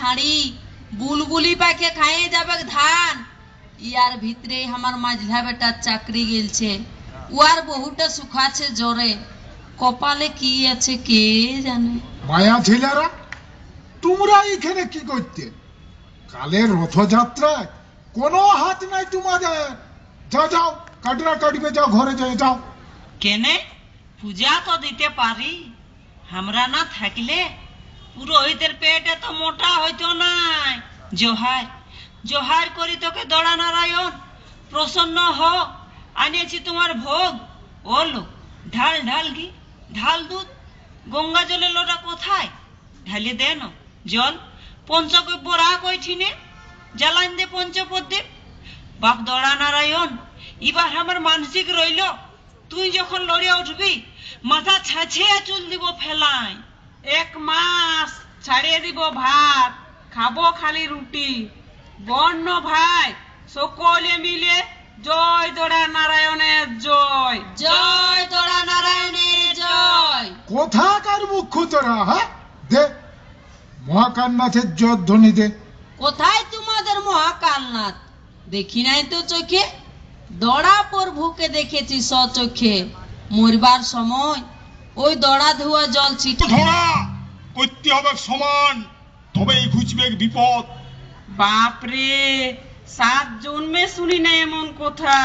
হাঁড়ি বুলবুলি পাকে খাইয়ে যাবে ধান ইয়ার ভিতরে আমার মাঝলা বেটার চাকরি গেলছে উয়ার বহুটা সুখাছে জ্বরে কপালে কি আছে কে জানে। মায়া ছেলেরা তোমরা এখানে কি করতে? কালের রথযাত্রায় কোনো হাত নাই তোমাদের। যাও যাও কাটরা কাটবে, যাও ঘরে যাও। যাও কেনে পূজা তো দিতে পারি, আমরা না থাকলে পুরোহিতের পেট এত মোটা হইতো নাই। জোহার জোহার করি তোকে দড়া নারায়ণ, প্রসন্ন হ, আনিয়েছি তোমার ভোগ। ও লোক ঢাল ঢাল ঘি, ঢাল দুধ, গঙ্গা জলের লোটা কোথায়? ঢালিয়ে দে না জল। পঞ্চগব্য রাগ ওইঠিনে জ্বালান দে পঞ্চপদ্মীপ। বাপ দড়া নারায়ণ, এবার আমার মানসিক রইল, তুই যখন লড়ে উঠবি মাথা ছাছিয়ে চুল দিব ফেলাই। 1 মাস ছাড়িয়ে দিব ভাত, খাবো খালি রুটি। বর্ণ ভাই সকলে মিলে জয় দড়া নারায়ণের জয়, জয় দড়া নারায়ণের জয়। কোথাকার মুখ্য তোরা? হ্যাঁ দে মহাকালনাথের জয়ধ্বনি দে। কোথায় তোমাদের মহাকালনাথ? দেখি নাই তো চোখে, দড়া প্রভুকে দেখেছি সচোখে। মরবার সময় ওই দড়া ধোয়া জল ছিটে। ধরা করতে হবে সমান, তবেই ঘুচবে বিপদ। বাপরে 7 জন্মে শুনি না এমন কথা।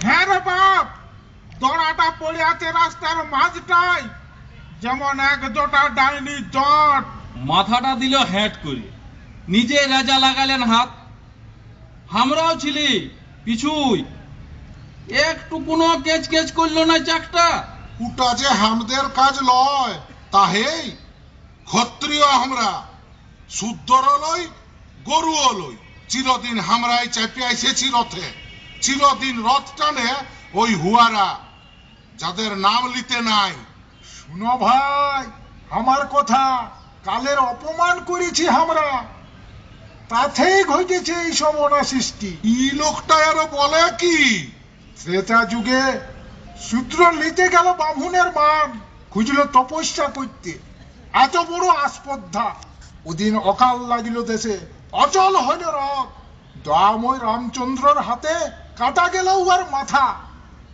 হ্যাঁ রে বাপ, দড়াটা পড়ে আছে রাস্তার মাঝটায়, যেমন এক জোটা ডাইনি জট। মাথাটা দিল হ্যাট করে, নিজে রাজা লাগালেন হাত। আমরাও ছিলি পিছুই, একটু কোনো কেচ কেচ করলো না চাকটা। ওটা যে হামদের কাজ লয়, তাহেই ক্ষত্রিয় আমরা, শুদ্ধর লই গরুও লই। চিরদিন হামরাই চাপে আইসেছি রথে, চিরদিন রথ টানে ওই হুয়ারা, যাদের নাম লিতে নাই। শুনো ভাই আমার কথা, কালের অপমান করেছি আমরা, তাতেই ঘটেছে এই সব অনাসৃষ্টি। এই লোকটা আরো বলে কি? ত্রেতা যুগে সূত্র নিতে গেল বামুনের মান, খুঁজল তপস্যা করতে, এত বড় আস্পর্ধা। ওদিন অকাল লাগিল দেশে, অচল হইল রথ। দয়াময় রামচন্দ্রর হাতে কাটা গেল উহার মাথা,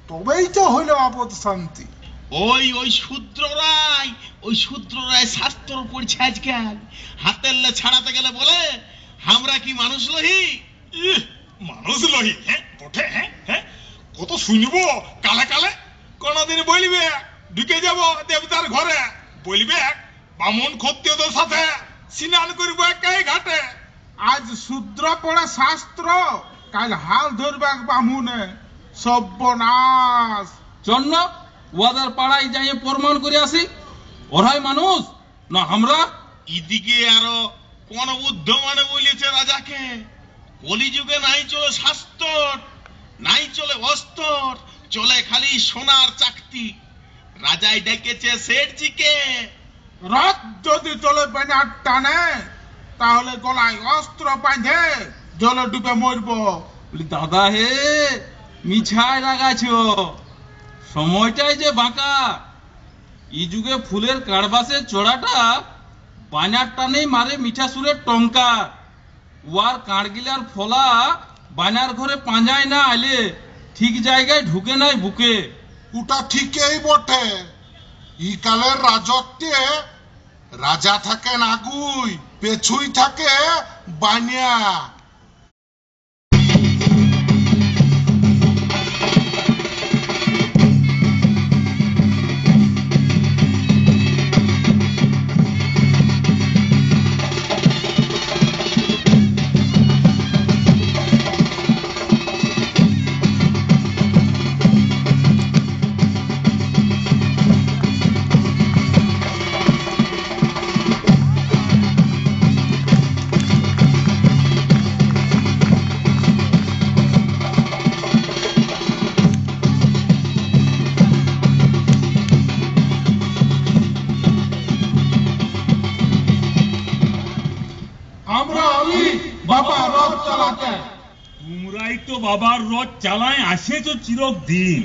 তবেই তো হইল আপদ শান্তি। ওই শূদ্ররাই শাস্ত্র পড়ছে আজকাল। হাতের লে ছাড়াতে গেলে বলে আমরা কি মানুষ লহি? মানুষ লহি? হ্যাঁ বটে। হ্যাঁ কত শুনবো কালে কালে। কোনদিন বলবে ঢুকে যাব দেবতার ঘরে, বলবে বামুন ক্ষত্রিয়দের সাথে স্নান করবো একাই ঘাটে। আজ শূদ্র পড়ে শাস্ত্র, কাল হাল ধরবে বামুনে। সর্বনাশ। চন্ন ওদের পাড়ায় যাই প্রমাণ করে আসি, ওরাই মানুষ না আমরা। এদিকে আরো কোন বুদ্ধ মানে বলেছে রাজাকে, কলিযুগে নাই চলে শাস্ত্র, নাই চলে অস্ত্র, চলে খালি সোনার চাকতি। রাজাই ডেকেছে শেঠজিকে। রথ যদি চলে বেনার টানে, তাহলে গলায় অস্ত্র বাঁধে জলে ডুবে মরবো। দাদা হে মিছায় লাগাইছ, সময়টাই যে বাঁকা। এই যুগে ফুলের কারবাসের চড়াটা বানার টানেই মারে মিঠা সুরের টঙ্কা। ওয়ার কাঁড়গিলার ফলা বানার ঘরে পাঁজায় না আলে ঠিক জায়গায় ঢুকে নাই বুকে। ওটা ঠিকই বটে। ই কালের রাজত্বে রাজা থাকেন আগুই, পেছুই থাকে বানিয়া। বাবা চালাতে। তোমরাই তো বাবার রথ চালায় আসেছো চিরদিন।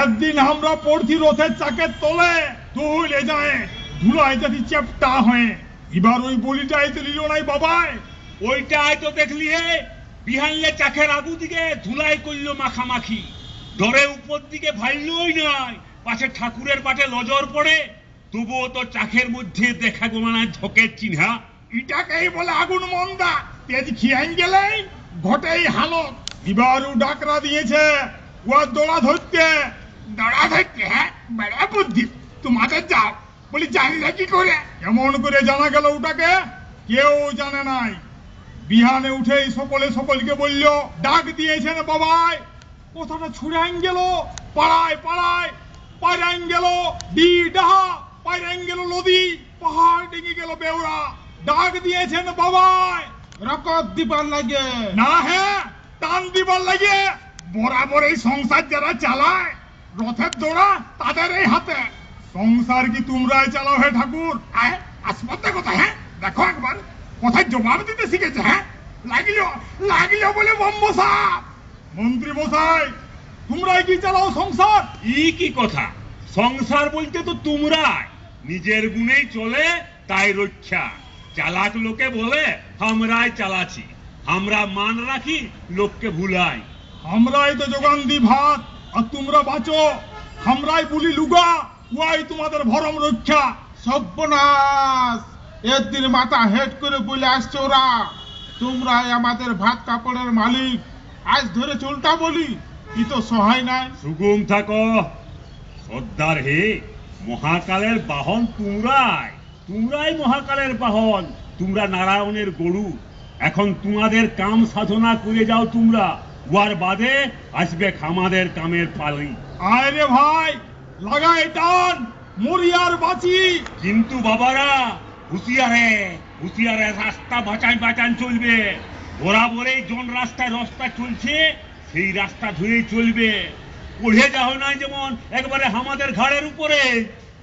একদিন আমরা পড়ছি রথের চাকের তলে, তুলে যায় ধুলায় যাতি চেপটা হয়ে। এবার ওই বলিটাই তো নিল নাই বাবাই। ওইটাই তো দেখলি হে, বিহানলে চাখের আগু দিকে ধুলাই করলো মাখামাখি, ধরে উপর দিকে ভাইলই নাই, পাশে ঠাকুরের পাটে নজর পড়ে, তবুও তো চাখের মধ্যে দেখা গোনা না ঝোঁকের চিহ্না। এটাকেই বলে আগুন মন্দা, তেজ খিয়াইন গেলেই ঘটেই হালত। এবারও ডাকরা দিয়েছে ওর দোড়া ধরতে। দড়া ধরতে? হ্যাঁ, বেড়া বুদ্ধি তোমাদের যাও। বলি জানি না কি করে, এমন করে জানা গেল ওটাকে কেউ জানে নাই। বিহানে উঠেই সকলকে বলল ডাক দিয়েছেন বাবাই। কথাটা ছুড়াইন গেল পাড়ায় পাড়ায়, পাইরাইন গেল ডি ডাহা, পাইরাইন গেল নদী, পাহাড় ডিঙে গেল বেউরা। ডাক দিয়েছেন বাবাই রকত দিবার লাগে না, হ্যাঁ টান দিবার লাগে। বরাবর এই সংসার যারা চালায়, রথের দোড়া তাদের এই হাতে। সংসার কি তোমরাই চালাও হে ঠাকুর? আসপত্তা কথা, হ্যাঁ দেখো একবার কথায় জবাব দিতে শিখেছে। হ্যাঁ লাগিল বলে বম্বসাপ। মন্ত্রী মশাই, তোমরাই কি চালাও সংসার? ই কি কথা, সংসার বলতে তো তোমরাই। নিজের গুণেই চলে তাই রক্ষা। চালাক লোকে বলে আমরাই চালাছি, আমরা মান রাখি লোককে ভুলাই। আমরাই তো যোগান দি ভাত আর তোমরা বাঁচো। আমরাই বলি লুগা, ওয়াই তোমাদের ভরম রক্ষা। সর্বনাশ, এর দিন মাথা হেড করে বলে আসছে ওরা তোমরাই আমাদের ভাত কাপড়ের মালিক। আজ ধরে চলটা বলি, ই তো সহায় নাই। সুগম থাকো সর্দার হে, মহাকালের বাহন তোমরাই, তোমরাই মহাকালের বাহন। তোমরা নারায়ণের গরু। এখন তোমাদের কাম সাধনা করে যাও তোমরা, ওয়ার বাদে আসবে আমাদের কামের পালি। আয় রে ভাই, লাগাই টান, মরিয়ার বাঁচি। কিন্তু বাবারা হুঁশিয়ারে, হুঁশিয়ারে, রাস্তা বাঁচান চলবে। বরাবরই জন রাস্তায় রাস্তা চলছে, সেই রাস্তা ধরেই চলবে। পড়ে যাও নাই যেমন একবারে আমাদের ঘাড়ের উপরে।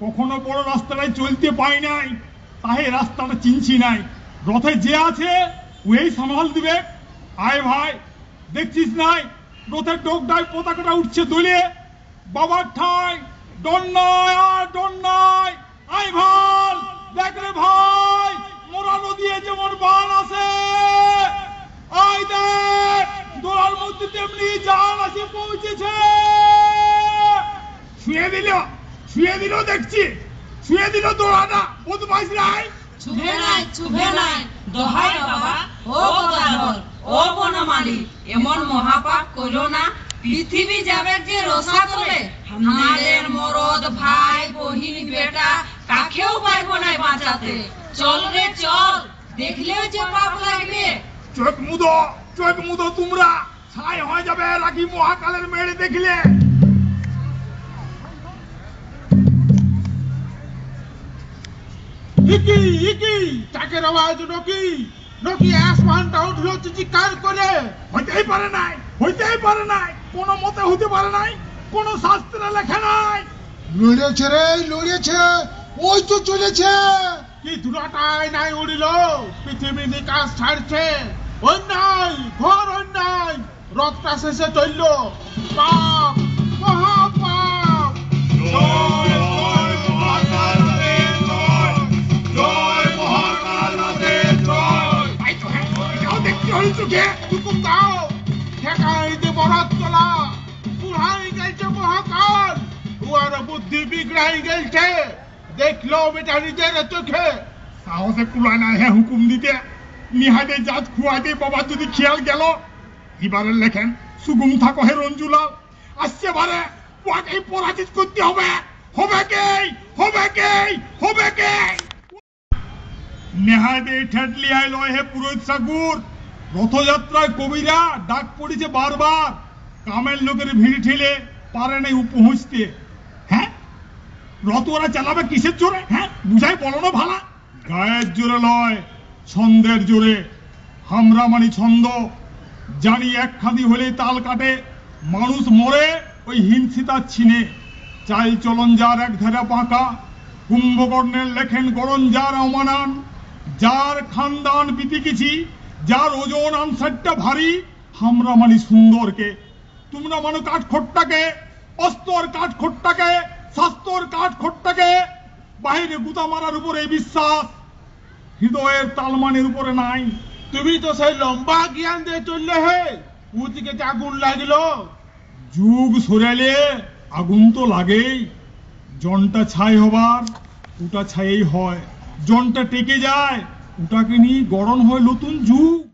কখনো বড় রাস্তাটাই চলতে পাই নাই, তাই রাস্তাটা চিনছি নাই। রথে যে আছে ওই সামাল দিবে। আয় ভাই, দেখছিস নাই রথের ডোকটায় পতাকাটা উঠছে দোলে। বাবার ঠাই ডন নয় আর ডন নয়। আয় ভাই, দেখ রে ভাই, মোরানো দিয়ে যেমন বান আছে, আয় দেখ দোলার মধ্যে তেমনি জান আছে পৌঁছেছে। শুয়ে দিল দেখছি, শুয়ে দিল দোড়াটা। বদমাইশ নাই, চুভে নাই দোহাই বাবা, ও গদাধর, ও বনমালী, এমন মহাপাপ করো না। পৃথিবী যাবে যে রসাতলে, আমাদের মরদ ভাই বহিন বেটা কাকেও পারবো না বাঁচাতে। চল রে চল, দেখলেও যে পাপ লাগবে। চোখ মুদো তোমরা, ছাই হয়ে যাবে রাখি মহাকালের মেড়ে দেখলে। চাকের আওয়াজ নকি আসমানটা উঠলো চিৎকার করে। হইতেই পারে নাই, কোন মতে হইতে পারে নাই, কোন শাস্ত্রে লেখা নাই। লড়েছে রে, লড়েছে, ওই তো চলেছে। কি দুটাটাই নাই উড়িল, পৃথিবী নিকাশ ছাড়ছে। অন্যায় ঘর অন্যায়, রথটা শেষে চলল। পাপ, মহাপাপ। বুদ্ধি বিগড়াই গেছে, দেখলো বেটা নিজের চোখে। সাহসে কুলায় না হে হুকুম দিতে, নিহাদে জাত খুয়াইতে বাবা যদি খেয়াল গেল। এবারে লেখেন সুগুম থাকো হে রঞ্জুলাল, আসছে বারে ওয়াকেই পরাজিত করতে হবে। হবে কে নেহাদে ঠেটলি আইলো হে পুরোহিত সাগুর। রথযাত্রায় কবিরা ডাক পড়েছে বারবার, কামের লোকের ভিড় ঠেলে পারে নাই পৌঁছতে। হ্যাঁ, রথ ওরা চালাবে কিসের জোরে? হ্যাঁ, বুঝাই বলো না ভালা। গায়ের জোরে লয়, ছন্দের জোরে। আমরা মানি ছন্দ, জানি এক খাদি হলে তাল কাটে। মানুষ মরে ওই হিংসিতার ছিনে। চাল চলন যার এক ধারে বাঁকা, কুম্ভকর্ণের লেখেন গরণ যার অমানান। যার খানদান বিতিকিছি যার ওজন আনসারটা ভারী আমরা মানি সুন্দরকে, তোমরা মানো কাঠখোট্টাকে, অস্তর কাঠখোট্টাকে, শাস্তর কাঠখোট্টাকে। বাহিরে গুতা মারার উপরে বিশ্বাস, হৃদয়ের তালমানের উপরে নাই। তুমি তো সেই লম্বা জ্ঞান দিয়ে চললে হে, ওদিকে আগুন লাগলো। যুগ সরালে আগুন তো লাগেই। জনটা ছাই হবার ওটা ছাই হয়, জনটা টেকে যায় ওটাকে নিয়ে গড়ন হয় নতুন যুগ।